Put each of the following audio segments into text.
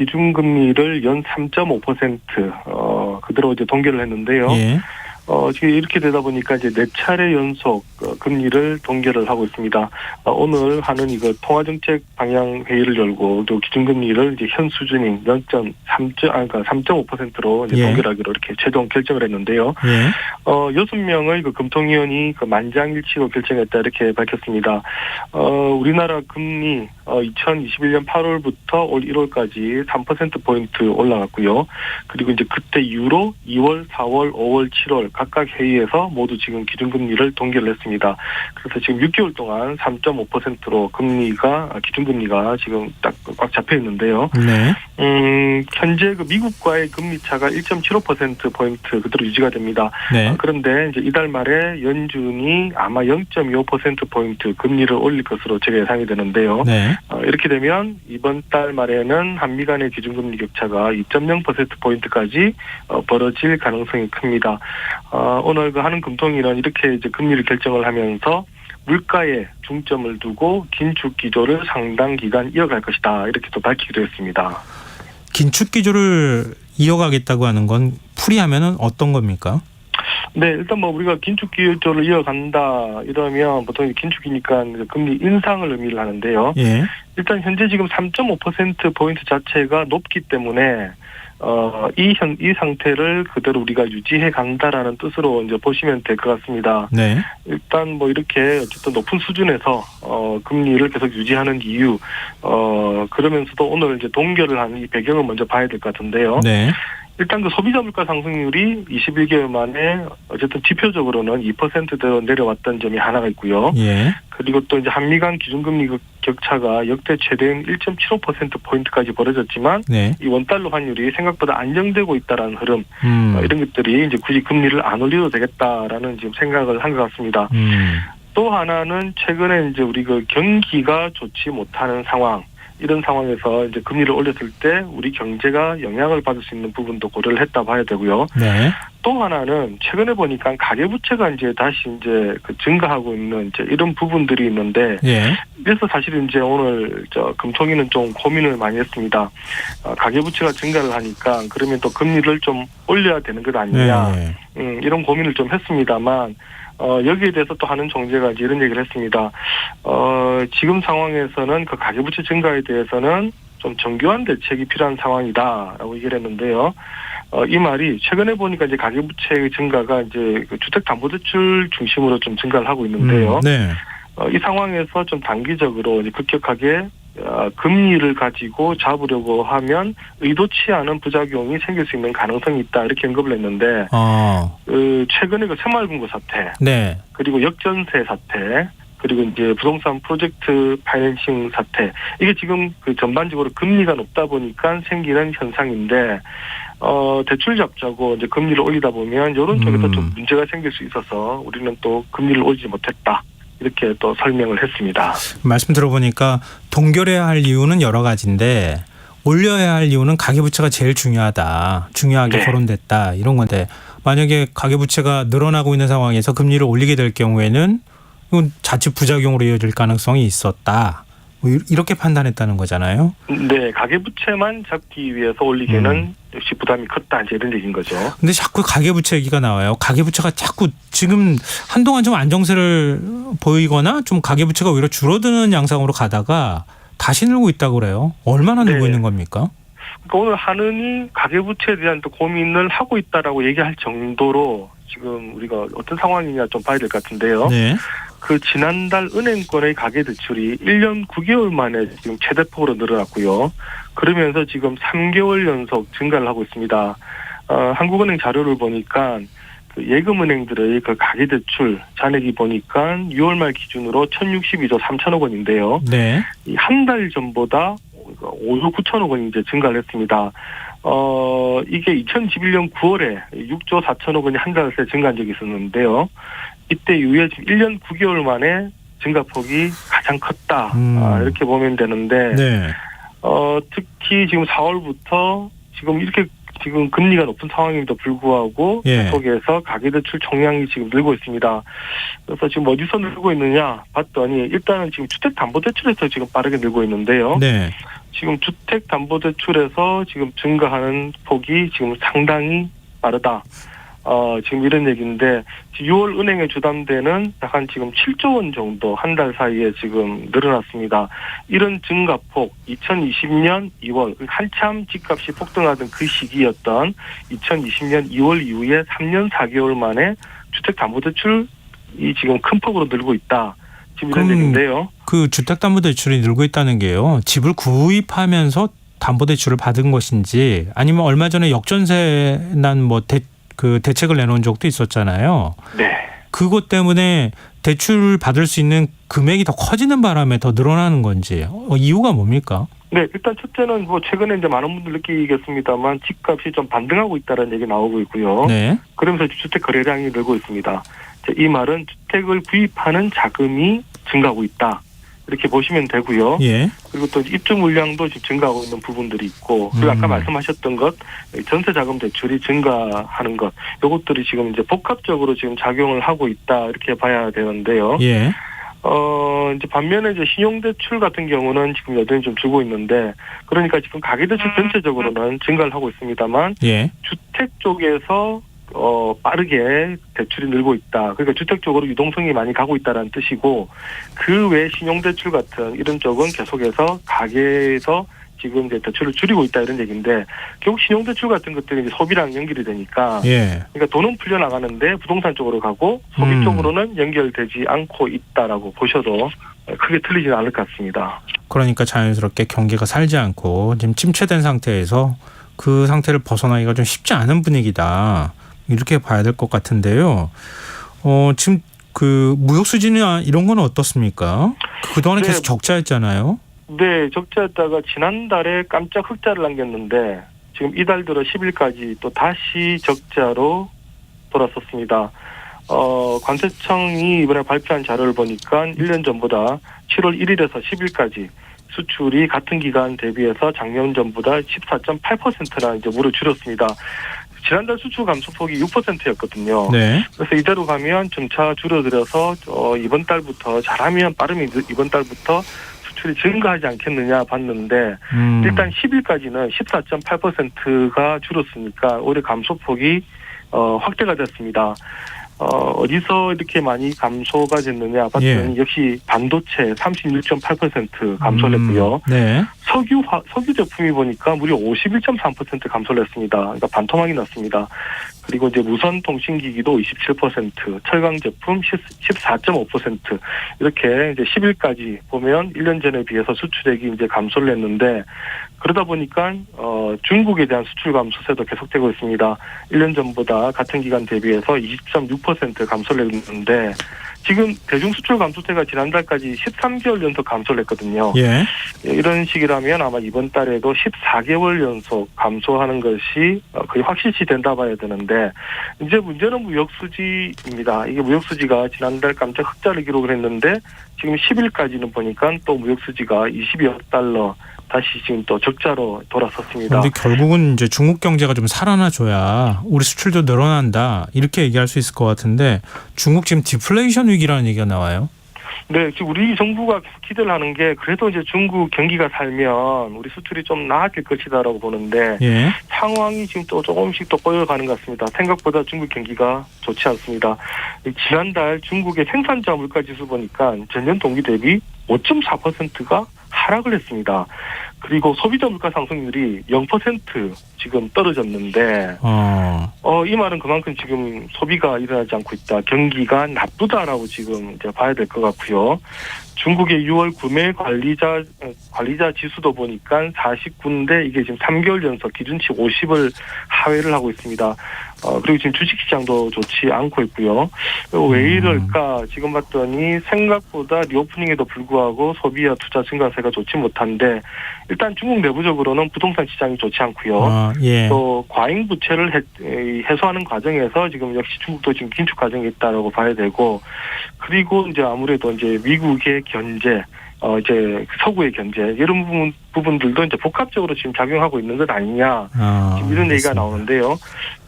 기준금리를 연 3.5% 그대로 이제 동결을 했는데요. 예. 지금 이렇게 되다 보니까 이제 4차례 연속 금리를 동결을 하고 있습니다. 오늘 하는 이거 통화정책 방향 회의를 열고 또 기준금리를 이제 현 수준인 3.5%로 이제 예. 동결하기로 이렇게 최종 결정을 했는데요. 예. 6명의 그 금통위원이 그 만장일치로 결정했다 이렇게 밝혔습니다. 우리나라 금리 2021년 8월부터 올 1월까지 3%포인트 올라갔고요. 그리고 이제 그때 이후로 2월, 4월, 5월, 7월 각각 회의에서 모두 지금 기준금리를 동결을 했습니다. 그래서 지금 6개월 동안 3.5%로 기준금리가 지금 딱 꽉 잡혀 있는데요. 네. 현재 그 미국과의 금리 차가 1.75%포인트 그대로 유지가 됩니다. 네. 그런데 이제 이달 말에 연준이 아마 0.25%포인트 금리를 올릴 것으로 제가 예상이 되는데요. 네. 이렇게 되면 이번 달 말에는 한미 간의 기준금리 격차가 2.0%포인트까지 벌어질 가능성이 큽니다. 오늘 그 한은 금통위는 이렇게 이제 금리를 결정을 하면서 물가에 중점을 두고 긴축 기조를 상당 기간 이어갈 것이다. 이렇게 또 밝히기도 했습니다. 긴축 기조를 이어가겠다고 하는 건 풀이하면은 어떤 겁니까? 네, 일단 뭐 우리가 긴축 기조를 이어간다 이러면 보통 긴축이니까 금리 인상을 의미를 하는데요. 예. 일단 현재 지금 3.5%포인트 자체가 높기 때문에 이 상태를 그대로 우리가 유지해 간다라는 뜻으로 이제 보시면 될 것 같습니다. 네. 일단 뭐 이렇게 어쨌든 높은 수준에서 금리를 계속 유지하는 이유 그러면서도 오늘 이제 동결을 한 이 배경을 먼저 봐야 될 것 같은데요. 네. 일단 그 소비자 물가 상승률이 21개월 만에 어쨌든 지표적으로는 2%대로 내려왔던 점이 하나가 있고요. 예. 그리고 또 이제 한미 간 기준금리 격차가 역대 최대인 1.75%포인트까지 벌어졌지만 네. 이 원달러 환율이 생각보다 안정되고 있다라는 흐름 이런 것들이 이제 굳이 금리를 안 올려도 되겠다라는 지금 생각을 한 것 같습니다. 또 하나는 최근에 이제 우리 그 경기가 좋지 못하는 상황 이런 상황에서 이제 금리를 올렸을 때 우리 경제가 영향을 받을 수 있는 부분도 고려를 했다 봐야 되고요. 네. 또 하나는 최근에 보니까 가계부채가 이제 다시 이제 그 증가하고 있는 이제 이런 부분들이 있는데, 예. 그래서 사실 이제 오늘 금통위는 좀 고민을 많이 했습니다. 가계부채가 증가를 하니까 그러면 또 금리를 좀 올려야 되는 것 아니냐, 네. 이런 고민을 좀 했습니다만. 여기에 대해서 또 하는 총재가 이제 이런 얘기를 했습니다. 지금 상황에서는 그 가계부채 증가에 대해서는 좀 정교한 대책이 필요한 상황이다라고 얘기를 했는데요. 이 말이 최근에 보니까 이제 가계부채 증가가 이제 그 주택담보대출 중심으로 좀 증가를 하고 있는데요. 네. 이 상황에서 좀 단기적으로 이제 급격하게 금리를 가지고 잡으려고 하면 의도치 않은 부작용이 생길 수 있는 가능성이 있다 이렇게 언급을 했는데 최근에 그 새마을금고 사태, 네. 그리고 역전세 사태, 그리고 이제 부동산 프로젝트 파이낸싱 사태 이게 지금 그 전반적으로 금리가 높다 보니까 생기는 현상인데 대출 잡자고 이제 금리를 올리다 보면 이런 쪽에서 좀 문제가 생길 수 있어서 우리는 또 금리를 올리지 못했다. 이렇게 또 설명을 했습니다. 말씀 들어보니까 동결해야 할 이유는 여러 가지인데 올려야 할 이유는 가계부채가 제일 중요하게 네. 거론됐다 이런 건데 만약에 가계부채가 늘어나고 있는 상황에서 금리를 올리게 될 경우에는 이건 자칫 부작용으로 이어질 가능성이 있었다. 뭐 이렇게 판단했다는 거잖아요. 네, 가계부채만 잡기 위해서 올리기에는 역시 부담이 컸다 이제 이런 얘기인 거죠. 근데 자꾸 가계부채 얘기가 나와요. 가계부채가 자꾸 지금 한동안 좀 안정세를 보이거나 좀 가계부채가 오히려 줄어드는 양상으로 가다가 다시 늘고 있다고 그래요. 얼마나 늘고 있는 겁니까? 그러니까 오늘 한은이 가계부채에 대한 또 고민을 하고 있다라고 얘기할 정도로 지금 우리가 어떤 상황이냐 좀 봐야 될 것 같은데요. 네. 그 지난달 은행권의 가계대출이 1년 9개월 만에 지금 최대폭으로 늘어났고요. 그러면서 지금 3개월 연속 증가를 하고 있습니다. 한국은행 자료를 보니까 그 예금은행들의 그 가계대출 잔액이 보니까 6월 말 기준으로 1,062조 3천억 원인데요. 네. 이 한 달 전보다 5조 9천억 원이 이제 증가를 했습니다. 이게 2011년 9월에 6조 4천억 원이 한 달 새 증가한 적이 있었는데요. 이때 이후에 지금 1년 9개월 만에 증가폭이 가장 컸다. 이렇게 보면 되는데, 네. 특히 지금 4월부터 지금 이렇게 지금 금리가 높은 상황임에도 불구하고 예. 계속해서 가계대출 총량이 지금 늘고 있습니다. 그래서 지금 어디서 늘고 있느냐 봤더니 일단은 지금 주택담보대출에서 지금 빠르게 늘고 있는데요. 네. 지금 주택담보대출에서 지금 증가하는 폭이 지금 상당히 빠르다. 지금 이런 얘기인데 6월 은행에 주담대는 약 한 지금 7조 원 정도 한 달 사이에 지금 늘어났습니다. 이런 증가폭 2020년 2월 한참 집값이 폭등하던 그 시기였던 2020년 2월 이후에 3년 4개월 만에 주택담보대출이 지금 큰 폭으로 늘고 있다. 지금 이런 얘기인데요. 그 주택담보대출이 늘고 있다는 게요. 집을 구입하면서 담보대출을 받은 것인지 아니면 얼마 전에 역전세 난 뭐 대책을 내놓은 적도 있었잖아요. 네. 그것 때문에 대출 받을 수 있는 금액이 더 커지는 바람에 더 늘어나는 건지 이유가 뭡니까? 네, 일단 첫째는 뭐 최근에 이제 많은 분들 느끼겠습니다만 집값이 좀 반등하고 있다는 얘기 나오고 있고요. 네. 그러면서 주택 거래량이 늘고 있습니다. 이 말은 주택을 구입하는 자금이 증가하고 있다. 이렇게 보시면 되고요. 예. 그리고 또 입주 물량도 지금 증가하고 있는 부분들이 있고, 그리고 아까 말씀하셨던 것, 전세자금 대출이 증가하는 것, 이것들이 지금 이제 복합적으로 지금 작용을 하고 있다 이렇게 봐야 되는데요. 예. 이제 반면에 이제 신용대출 같은 경우는 지금 여전히 좀 주고 있는데, 그러니까 지금 가계대출 전체적으로는 증가를 하고 있습니다만, 예. 주택 쪽에서 빠르게 대출이 늘고 있다. 그러니까 주택 쪽으로 유동성이 많이 가고 있다는 뜻이고, 그 외 신용대출 같은 이런 쪽은 계속해서 가계에서 지금 이제 대출을 줄이고 있다 이런 얘기인데, 결국 신용대출 같은 것들이 이제 소비랑 연결이 되니까, 예. 그러니까 돈은 풀려 나가는데 부동산 쪽으로 가고 소비 쪽으로는 연결되지 않고 있다라고 보셔도 크게 틀리지는 않을 것 같습니다. 그러니까 자연스럽게 경기가 살지 않고 지금 침체된 상태에서 그 상태를 벗어나기가 좀 쉽지 않은 분위기다. 이렇게 봐야 될 것 같은데요. 지금 그 무역 수지나 이런 건 어떻습니까? 그동안에 네. 계속 적자였잖아요. 네, 적자였다가 지난달에 깜짝 흑자를 남겼는데 지금 이달 들어 10일까지 또 다시 적자로 돌아섰습니다. 관세청이 이번에 발표한 자료를 보니까 1년 전보다 7월 1일에서 10일까지 수출이 같은 기간 대비해서 작년 전보다 14.8%나 이제 무려 줄었습니다. 지난달 수출 감소폭이 6%였거든요. 네. 그래서 이대로 가면 점차 줄어들어서 이번 달부터 잘하면 빠르면 이번 달부터 수출이 증가하지 않겠느냐 봤는데 일단 10일까지는 14.8%가 줄었으니까 올해 감소폭이 확대가 됐습니다. 어디서 이렇게 많이 감소가 됐느냐 봤더니 역시 반도체 36.8% 감소를 했고요. 네. 석유 제품이 보니까 무려 51.3% 감소를 했습니다. 그러니까 반토막이 났습니다. 그리고 이제 무선 통신기기도 27%, 철강 제품 14.5% 이렇게 이제 10일까지 보면 1년 전에 비해서 수출액이 이제 감소를 했는데 그러다 보니까 중국에 대한 수출 감소세도 계속되고 있습니다. 1년 전보다 같은 기간 대비해서 20.6% 감소를 했는데 지금 대중 수출 감소세가 지난달까지 13개월 연속 감소를 했거든요. 예. 이런 식이라면 아마 이번 달에도 14개월 연속 감소하는 것이 거의 확실시 된다 봐야 되는데 이제 문제는 무역수지입니다. 이게 무역수지가 지난달 깜짝 흑자를 기록을 했는데 지금 10일까지는 보니까 또 무역수지가 22억 달러 다시 지금 또 적자로 돌아섰습니다. 그런데 결국은 이제 중국 경제가 좀 살아나줘야 우리 수출도 늘어난다 이렇게 얘기할 수 있을 것 같은데 중국 지금 디플레이션 위기라는 얘기가 나와요. 네, 지금 우리 정부가 기대를 하는 게 그래도 이제 중국 경기가 살면 우리 수출이 좀 나아질 것이다라고 보는데 예. 상황이 지금 또 조금씩 또 꼬여가는 것 같습니다. 생각보다 중국 경기가 좋지 않습니다. 지난달 중국의 생산자 물가지수 보니까 전년 동기 대비 5.4%가 하락을 했습니다. 그리고 소비자 물가 상승률이 0% 지금 떨어졌는데 이 말은 그만큼 지금 소비가 일어나지 않고 있다. 경기가 나쁘다라고 지금 이제 봐야 될 것 같고요. 중국의 6월 구매 관리자 지수도 보니까 49인데 이게 지금 3개월 연속 기준치 50을 하회를 하고 있습니다. 그리고 지금 주식시장도 좋지 않고 있고요. 왜 이럴까 지금 봤더니 생각보다 리오프닝에도 불구하고 소비와 투자 증가세가 좋지 못한데 일단 중국 내부적으로는 부동산 시장이 좋지 않고요. 예. 또 과잉 부채를 해소하는 과정에서 지금 역시 중국도 지금 긴축 과정에 있다라고 봐야 되고 그리고 이제 아무래도 이제 미국의 견제 이제 서구의 견제 이런 부분들도 이제 복합적으로 지금 작용하고 있는 것 아니냐 지금 이런 얘기가 나오는데요.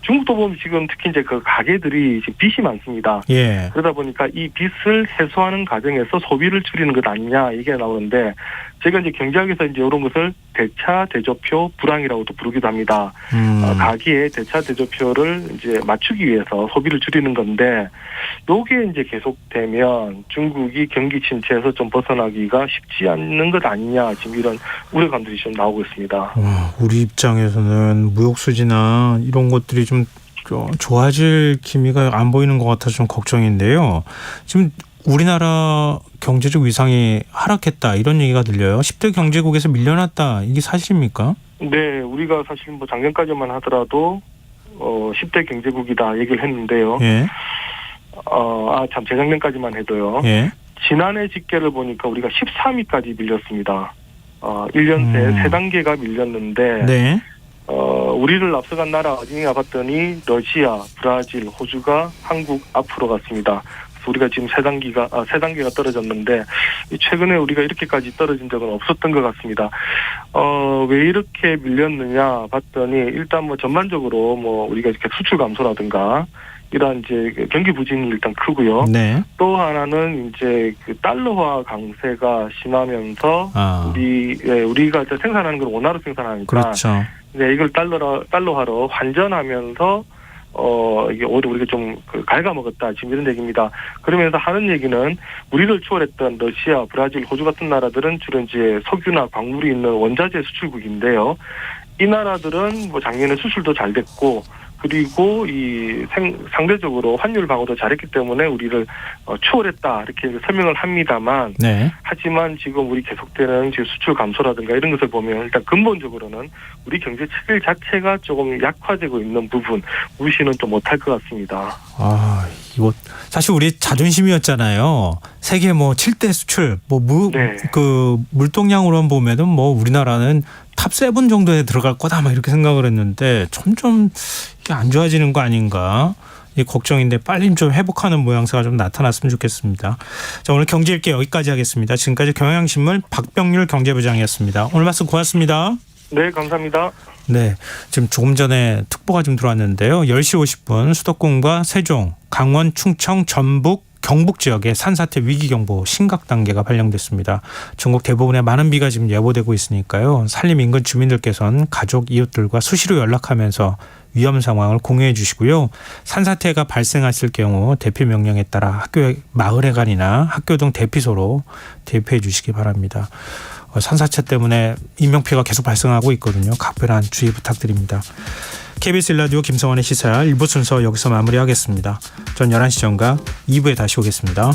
중국도 보면 지금 특히 이제 그 가게들이 지금 빚이 많습니다. 예. 그러다 보니까 이 빚을 해소하는 과정에서 소비를 줄이는 것 아니냐 얘기가 나오는데 제가 이제 경제학에서 이제 이런 것을 대차 대조표 불황이라고도 부르기도 합니다. 가계의 대차 대조표를 이제 맞추기 위해서 소비를 줄이는 건데 요게 이제 계속되면 중국이 경기 침체에서 좀 벗어나기가 쉽지 않는 것 아니냐 지금 이런 우려감들이 좀 나오고 있습니다. 우리 입장에서는 무역 수지나 이런 것들이 좀 좋아질 기미가 안 보이는 것 같아서 좀 걱정인데요. 지금 우리나라 경제적 위상이 하락했다 이런 얘기가 들려요. 10대 경제국에서 밀려났다 이게 사실입니까? 네, 우리가 사실 뭐 작년까지만 하더라도 10대 경제국이다 얘기를 했는데요. 예. 참 재작년까지만 해도요. 예. 지난해 집계를 보니까 우리가 13위까지 밀렸습니다. 1년 새 3단계가 밀렸는데 네. 우리를 앞서간 나라 어디냐 봤더니 러시아, 브라질, 호주가 한국 앞으로 갔습니다. 그래서 우리가 지금 3단계가 떨어졌는데 최근에 우리가 이렇게까지 떨어진 적은 없었던 것 같습니다. 왜 이렇게 밀렸느냐 봤더니 일단 뭐 전반적으로 뭐 우리가 이렇게 수출 감소라든가 이런 이제 경기 부진이 일단 크고요. 네. 또 하나는 이제 그 달러화 강세가 심하면서 우리가 생산하는 걸 원화로 생산하니까 그렇죠. 네, 이걸 달러화로 환전하면서 이게 오히려 우리가 좀 갉아먹었다 지금 이런 얘기입니다. 그러면서 하는 얘기는 우리를 추월했던 러시아, 브라질, 호주 같은 나라들은 주로 이제 석유나 광물이 있는 원자재 수출국인데요. 이 나라들은 뭐 작년에 수출도 잘 됐고 그리고 상대적으로 환율 방어도 잘했기 때문에 우리를 추월했다 이렇게 설명을 합니다만 네. 하지만 지금 우리 계속되는 지금 수출 감소라든가 이런 것을 보면 일단 근본적으로는 우리 경제 체질 자체가 조금 약화되고 있는 부분 무시는 좀 못할 것 같습니다. 이거 사실 우리 자존심이었잖아요. 세계 뭐 7대 수출 그 물동량으로만 보면은 뭐 우리나라는 탑 7 정도에 들어갈 거다 막 이렇게 생각을 했는데 점점 이게 안 좋아지는 거 아닌가 이 걱정인데 빨리 좀 회복하는 모양새가 좀 나타났으면 좋겠습니다. 자, 오늘 경제 읽기 여기까지 하겠습니다. 지금까지 경향신문 박병률 경제부장이었습니다. 오늘 말씀 고맙습니다. 네, 감사합니다. 네, 지금 조금 전에 특보가 좀 들어왔는데요. 10시 50분 수도권과 세종, 강원, 충청, 전북, 경북 지역에 산사태 위기경보 심각 단계가 발령됐습니다. 전국 대부분에 많은 비가 지금 예보되고 있으니까요. 산림 인근 주민들께서는 가족, 이웃들과 수시로 연락하면서 위험 상황을 공유해 주시고요. 산사태가 발생했을 경우 대피 명령에 따라 학교 마을회관이나 학교 등 대피소로 대피해 주시기 바랍니다. 산사태 때문에 인명피해가 계속 발생하고 있거든요. 각별한 주의 부탁드립니다. KBS 1라디오 김성환의 시사 1부 순서 여기서 마무리하겠습니다. 전 11시 전과 2부에 다시 오겠습니다.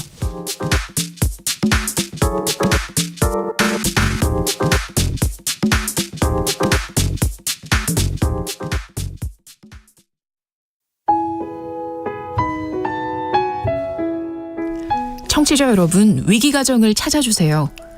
청취자 여러분, 위기가정을 찾아주세요.